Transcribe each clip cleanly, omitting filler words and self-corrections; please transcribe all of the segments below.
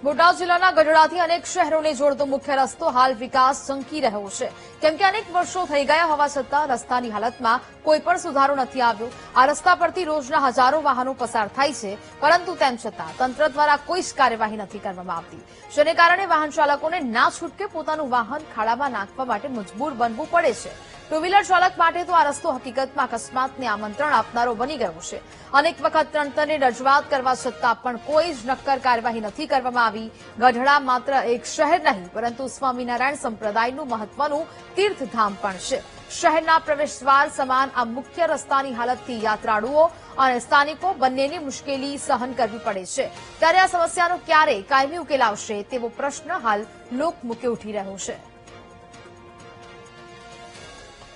બોટાદ જિલ્લાના ગઢડાથી અનેક શહેરોને જોડતો મુખ્ય રસ્તો હાલ વિકાસ ઝંકી રહ્યો છે, કેમ કે અનેક વર્ષો થઈ ગયા હોવા છતાં રસ્તાની હાલતમાં કોઈ પણ સુધારો નથી આવ્યો। આ રસ્તા પરથી રોજના હજારો વાહનો પસાર થાય છે, પરંતુ તેમ છતાં તંત્ર દ્વારા કોઈ જ કાર્યવાહી નથી કરવામાં આવતી, જેને કારણે વાહન ચાલકોને ના છૂટકે પોતાનું વાહન ખાડામાં નાખવા માટે મજબૂર બનવું પડે છે। ટુ વ્હીલર ચાલક માટે તો આ રસ્તો હકીકતમાં અકસ્માતને આમંત્રણ આપનારો બની ગયો છે। અનેક વખત તંત્રને રજૂઆત કરવા છતાં પણ કોઈ જ નક્કર કાર્યવાહી નથી કરવામાં આવી। ગઢડા માત્ર એક શહેર નહીં, પરંતુ સ્વામિનારાયણ સંપ્રદાયનું મહત્વનું તીર્થધામ પણ છે। શહેરના પ્રવેશદ્વાર સમાન આ મુખ્ય રસ્તાની હાલતથી યાત્રાળુઓ અને સ્થાનિકો બંનેની મુશ્કેલી સહન કરવી પડે છે। ત્યારે આ સમસ્યાનો ક્યારે કાયમી ઉકેલ આવશે તેવો પ્રશ્ન હાલ લોકમુખે ઉઠી રહ્યો છે।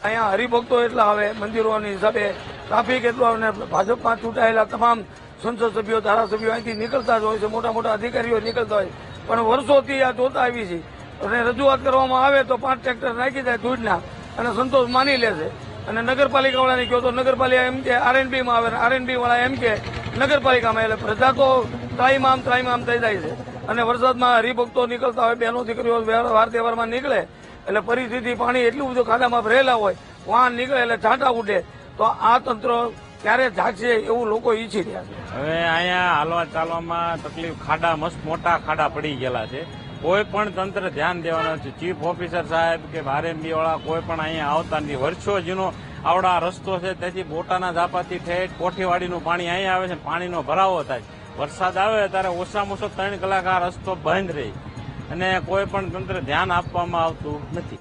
અહીંયા હરિભક્તો એટલા આવે, મંદિરોની હિસાબે ટ્રાફિક એટલો આવે, ભાજપમાં ચૂંટાયેલા તમામ સંસદ સભ્યો, ધારાસભ્યો અહીંથી નીકળતા જ હોય છે, મોટા મોટા અધિકારીઓ નીકળતા હોય, પણ વર્ષોથી આ જોતા આવી છે અને રજૂઆત કરવામાં આવે તો 5 ટ્રેક્ટર નાખી જાય ધૂળના અને સંતોષ માની લે છે। અને નગરપાલિકાવાળાને કહો તો નગરપાલિકા એમ કે આરએનબીમાં આવે, આરએનબી વાળા એમ કે નગરપાલિકામાં, એટલે પ્રજા તો ત્રાઈમામ થઈ જાય છે। અને વરસાદમાં હરિભક્તો નીકળતા હોય, બહેનો દીકરીઓ વાર તહેવારમાં નીકળે એટલે પરિસ્થિતિ પાણી એટલું બધું ખાડામાં ભરેલા હોય, વાહન નીકળે એટલે ઝાંટા ઉડે, તો આ તંત્ર ક્યારે જાગશે એવું લોકો ઈચ્છી રહ્યા છે। હવે અહીંયા હાલવા ચાલવામાં તકલીફ, ખાડા મસ્ત મોટા ખાડા પડી ગયેલા છે, કોઈ પણ તંત્ર ધ્યાન દેવાનું છે। ચીફ ઓફિસર સાહેબ કે આરએનબી વાળા કોઈ પણ અહીંયા આવતા નથી। વર્ષો જૂનો આવડા રસ્તો છે, તેથી બોટાના ઝાપાથી ઠેઠ કોઠીવાડીનું પાણી અહીંયા આવે છે, પાણીનો ભરાવો થાય। વરસાદ આવે ત્યારે ઓછામાં ઓછો 3 કલાક આ રસ્તો બંધ રહે અને કોઈ પણ તંત્ર ધ્યાન આપવામાં આવતું નથી।